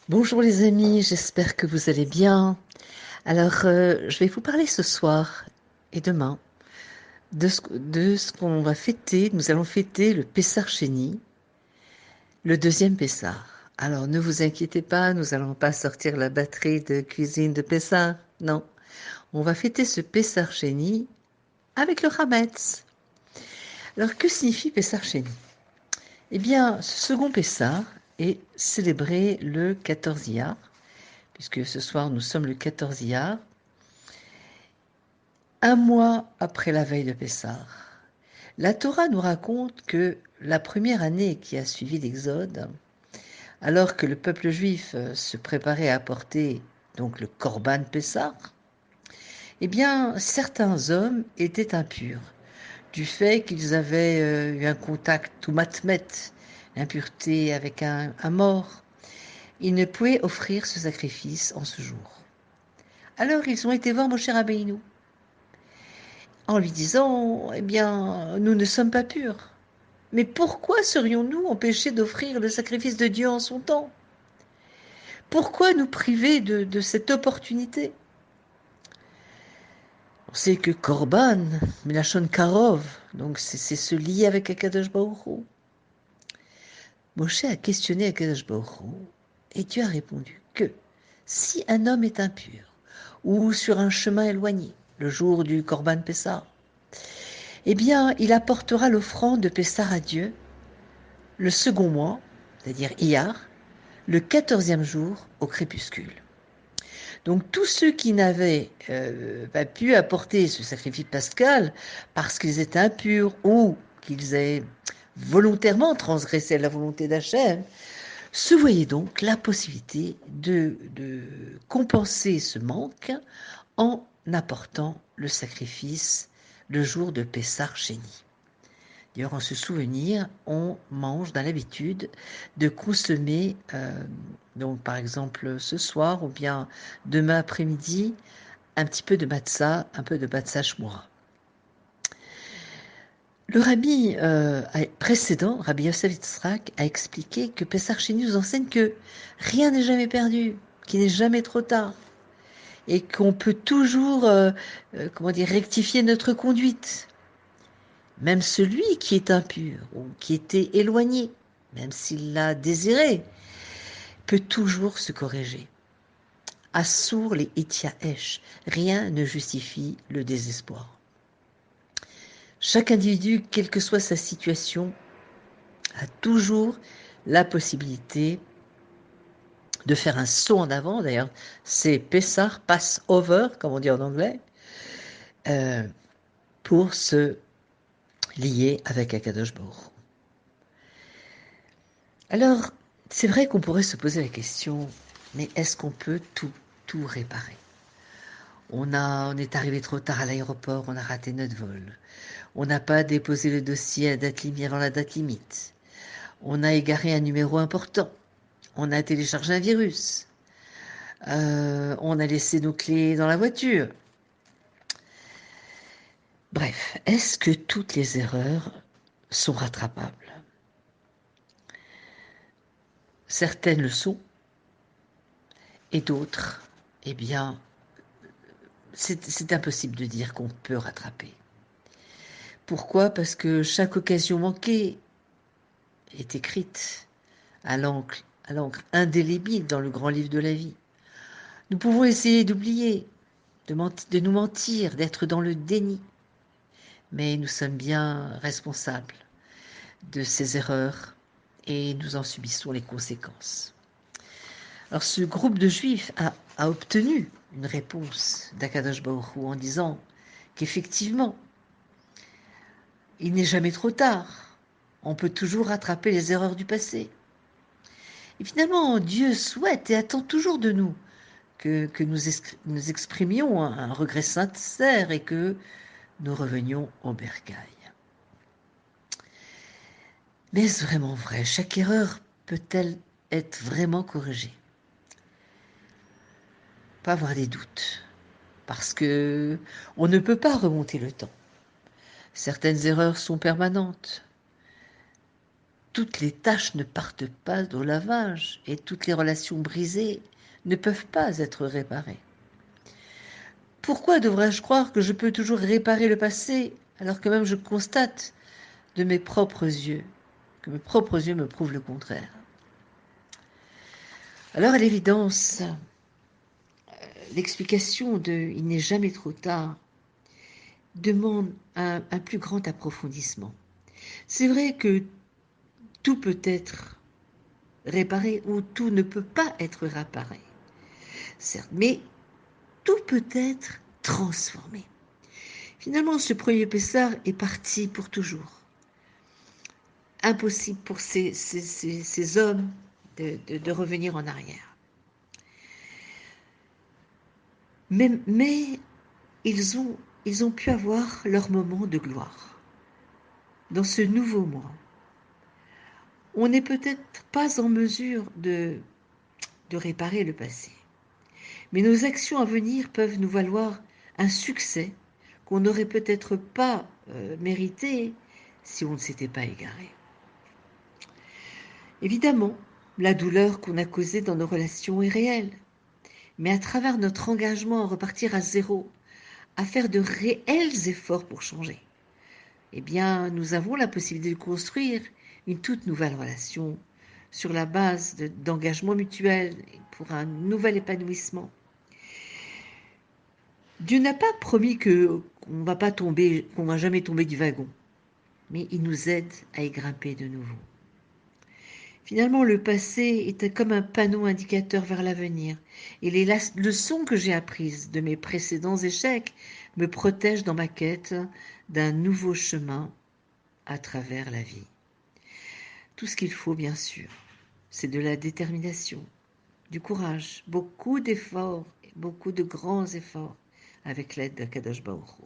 Bonjour les amis, j'espère que vous allez bien. Alors, je vais vous parler ce soir et demain de ce qu'on va fêter. Nous allons fêter le Pessar Chéni, le deuxième Pessar. Alors, ne vous inquiétez pas, nous allons pas sortir la batterie de cuisine de Pessar. Non, on va fêter ce Pessar Chéni avec le Hametz. Alors, que signifie Pessar Chéni? Eh bien, ce second Pessar est célébré le 14 Iyar, puisque ce soir nous sommes le 14 Iyar. Un mois après la veille de Pessah, la Torah nous raconte que la première année qui a suivi l'Exode, alors que le peuple juif se préparait à apporter donc le Korban Pessah, eh bien, certains hommes étaient impurs du fait qu'ils avaient eu un contact ou matmet, l'impureté avec un mort. Ils ne pouvaient offrir ce sacrifice en ce jour. Alors ils ont été voir Moshe Rabbeinu en lui disant, eh bien, nous ne sommes pas purs. Mais pourquoi serions-nous empêchés d'offrir le sacrifice de Dieu en son temps? Pourquoi nous priver de cette opportunité? On sait que Korban, Melachon Karov, donc c'est se lier avec Akadosh Baruch Hu. Moshe a questionné Akadosh Baruch Hu, et Dieu a répondu que si un homme est impur ou sur un chemin éloigné, le jour du Korban Pessah, eh bien, il apportera l'offrande de Pessah à Dieu le second mois, c'est-à-dire Iyar, le 14e jour au crépuscule. Donc tous ceux qui n'avaient pas pu apporter ce sacrifice pascal parce qu'ils étaient impurs ou qu'ils aient volontairement transgressé la volonté d'Hachem, se voyaient donc la possibilité de compenser ce manque en apportant le sacrifice le jour de Pessah Chéni. D'ailleurs, en ce souvenir, on mange dans l'habitude de consommer, donc par exemple ce soir ou bien demain après-midi, un petit peu de matzah, un peu de matzah shmura. Le rabbi précédent, Rabbi Yosef Yitzhak, a expliqué que Pessah Sheni nous enseigne que rien n'est jamais perdu, qu'il n'est jamais trop tard, et qu'on peut toujours, comment dire, rectifier notre conduite. Même celui qui est impur ou qui était éloigné, même s'il l'a désiré, peut toujours se corriger. Assour les Etiaesh, rien ne justifie le désespoir. Chaque individu, quelle que soit sa situation, a toujours la possibilité de faire un saut en avant. D'ailleurs, c'est Pessah, pass over, comme on dit en anglais, euh, pour se lier avec Akadosh Baruch Hu. Alors, c'est vrai qu'on pourrait se poser la question, mais est-ce qu'on peut tout réparer? On est arrivé trop tard à l'aéroport, on a raté notre vol. On n'a pas déposé le dossier à date limite avant la date limite. On a égaré un numéro important. On a téléchargé un virus. On a laissé nos clés dans la voiture. Bref, est-ce que toutes les erreurs sont rattrapables? Certaines le sont, et d'autres, eh bien, c'est impossible de dire qu'on peut rattraper. Pourquoi? Parce que chaque occasion manquée est écrite à l'encre indélébile dans le grand livre de la vie. Nous pouvons essayer d'oublier, de nous mentir, d'être dans le déni, mais nous sommes bien responsables de ces erreurs et nous en subissons les conséquences. Alors ce groupe de juifs a obtenu une réponse d'Akadosh Baruch Hu en disant qu'effectivement, il n'est jamais trop tard. On peut toujours rattraper les erreurs du passé. Et finalement, Dieu souhaite et attend toujours de nous que nous exprimions un regret sincère et que nous revenions au bercail. Mais est-ce vraiment vrai? Chaque erreur peut-elle être vraiment corrigée? Pas avoir des doutes, parce que on ne peut pas remonter le temps. Certaines erreurs sont permanentes. toutes les tâches ne partent pas au lavage et toutes les relations brisées ne peuvent pas être réparées. Pourquoi devrais-je croire que je peux toujours réparer le passé alors que même je constate de mes propres yeux que mes propres yeux me prouvent le contraire? Alors à l'évidence, l'explication de « il n'est jamais trop tard » demande un plus grand approfondissement. C'est vrai que tout peut être réparé ou tout ne peut pas être réparé, certes, mais tout peut être transformé. Finalement, ce premier Pessah est parti pour toujours. Impossible pour ces hommes de revenir en arrière. Mais ils ont pu avoir leur moment de gloire. Dans ce nouveau mois, on n'est peut-être pas en mesure de réparer le passé. Mais nos actions à venir peuvent nous valoir un succès qu'on n'aurait peut-être pas mérité si on ne s'était pas égaré. Évidemment, la douleur qu'on a causée dans nos relations est réelle, mais à travers notre engagement à repartir à zéro, à faire de réels efforts pour changer, eh bien, nous avons la possibilité de construire une toute nouvelle relation sur la base d'engagement mutuel pour un nouvel épanouissement. Dieu n'a pas promis qu'on va jamais tomber du wagon, mais il nous aide à y grimper de nouveau. Finalement, le passé est comme un panneau indicateur vers l'avenir, et les leçons que j'ai apprises de mes précédents échecs me protègent dans ma quête d'un nouveau chemin à travers la vie. Tout ce qu'il faut, bien sûr, c'est de la détermination, du courage, beaucoup d'efforts, beaucoup de grands efforts, avec l'aide d'Akadosh Baruch Hu.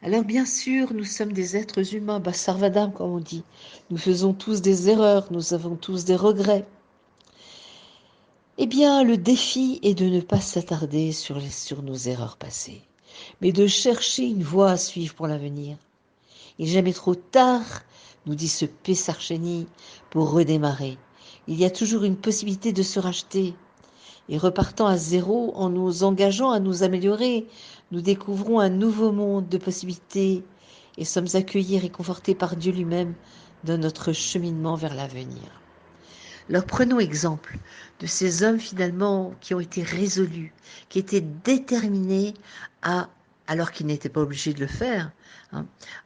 Alors bien sûr, nous sommes des êtres humains, Sarvadam comme on dit. Nous faisons tous des erreurs, nous avons tous des regrets. Eh bien, le défi est de ne pas s'attarder sur nos erreurs passées, mais de chercher une voie à suivre pour l'avenir. Il n'est jamais trop tard, nous dit ce Pessar Sheni, pour redémarrer. Il y a toujours une possibilité de se racheter. Et repartant à zéro, en nous engageant à nous améliorer, nous découvrons un nouveau monde de possibilités et sommes accueillis et réconfortés par Dieu lui-même dans notre cheminement vers l'avenir. Alors prenons exemple de ces hommes finalement qui ont été résolus, qui étaient déterminés alors qu'ils n'étaient pas obligés de le faire,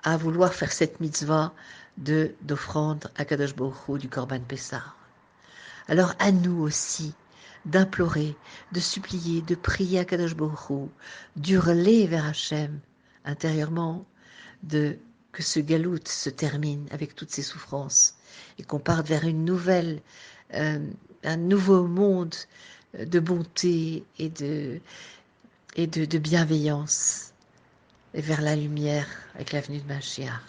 à vouloir faire cette mitzvah d'offrande à Kadosh Baruch Hu du Korban Pessah. Alors à nous aussi d'implorer, de supplier, de prier à Kadosh Baruch Hu, d'hurler vers Hachem intérieurement, que ce galout se termine avec toutes ses souffrances et qu'on parte vers un nouveau monde de bonté et de bienveillance et vers la lumière avec la venue de Mashiach.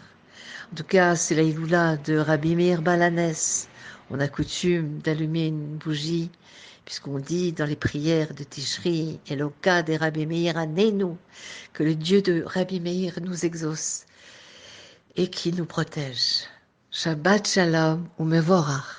En tout cas, c'est la Iloula de Rabbi Meir Balanès. On a coutume d'allumer une bougie, puisqu'on dit dans les prières de Tishri, Eloka de Rabbi Meir Anenu, que le Dieu de Rabbi Meir nous exauce et qu'il nous protège. Shabbat Shalom ou Mevorach.